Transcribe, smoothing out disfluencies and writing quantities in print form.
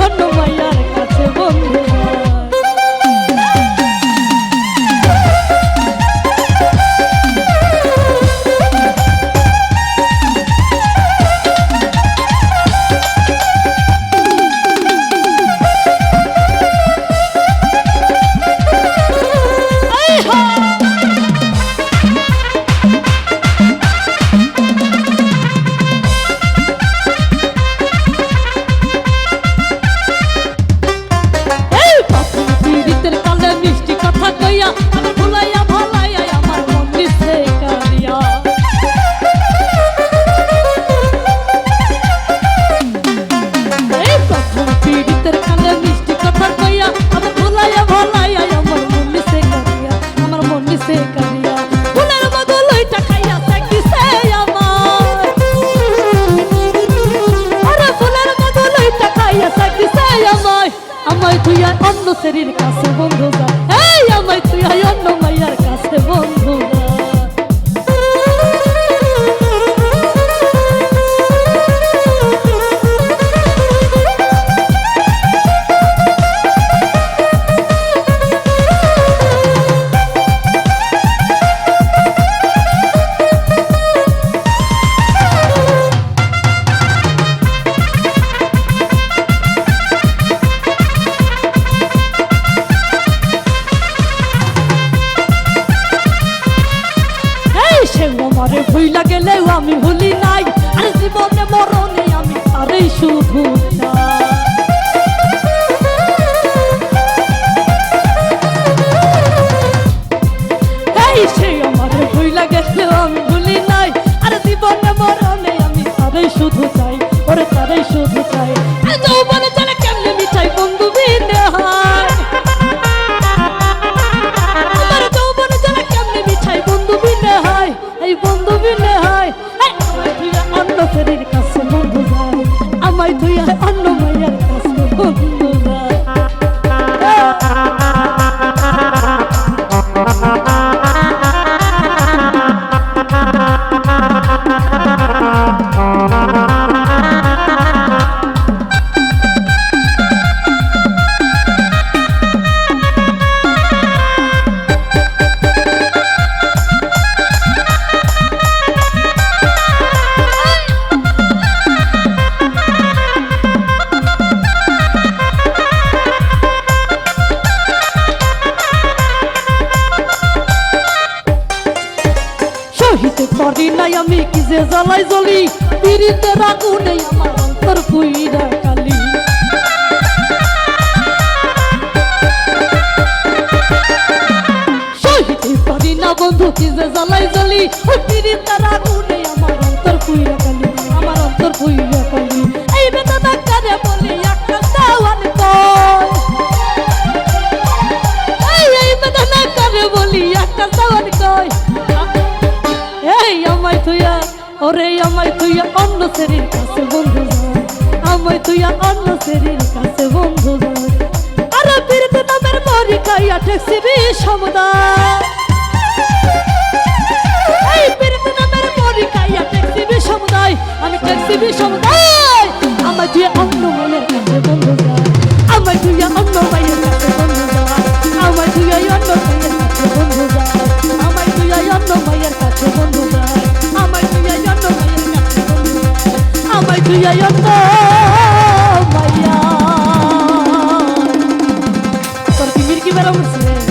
অন্য মাইয়ার কাছে বন্ধু আমায় তুই আর অন্য শরীর কাছে বন্ধু যা এই আমায় তুই আর অন্য মাইয়ার কাছে বন্ধু আমারে ভুইলা গেলেও আমি ভুলি নাই আর জীবনে মরণে আমি তারই শুধু এই সে আমারে ভুইলা গেলেও আমি ভুলি নাই আর জীবনে মরণে আমি তারই শুধু চাই ওরে তারই শুধু চাই যৌবনে চলে কেমনে মিঠাই বন্ধু বিনে হয় আমার যৌবনে চলে কেমনে মিঠাই বন্ধু বিনে হয় এই বন্ধু বিনে হয় আমায় তুই অন্য শরীর কাছে বন্ধু যায় আমায় তুই অন্য মাইয়ার কাছে বন্ধু যায় সহিতে পারি নাই আমি কি যে জ্বালাই জ্বলি পিরিতের আগুনে আমার অন্তর পুইরা কালি সহিতে পারি না বন্ধু কি যে জ্বালাই জ্বলি ওই পিরিতের আগুনে আমার অন্তর পুইরা কালি আমার অন্তর পুইরা কালি এই বেদনা কারে বলি একটা দেওয়ান কয় এই বেদনা কারে বলি একটা দেওয়ান কয় এই আমায় তুইয়া ওরে আমায় তুইয়া অন্য শরীর কাছে বন্ধু যায় আমায় তুইয়া অন্য শরীর কাছে বন্ধু যায় আরে বীরতে নামের মরি খাইয়া ঠেকছি বিষমদায় এই বীরতে নামের মরি খাইয়া ঠেকছি বিষমদায় আমি ঠেকছি বিষমদায় আমায় তুইয়া অন্য মায়ের কাছে বন্ধু যায় আমায় তুইয়া অন্য মায়ের কাছে বন্ধু যায় আমায় তুইয়া অন্য মায়ের কাছে বন্ধু যায় আমায় তুইয়া অন্য মায়ের কাছে বন্ধু যায় আমায় তুইয়া অন্য মায়ের কাছে বন্ধু যায় আমায় তুইয়া অন্য মাইয়া তোর কি মির্কি বেড়া উঠছে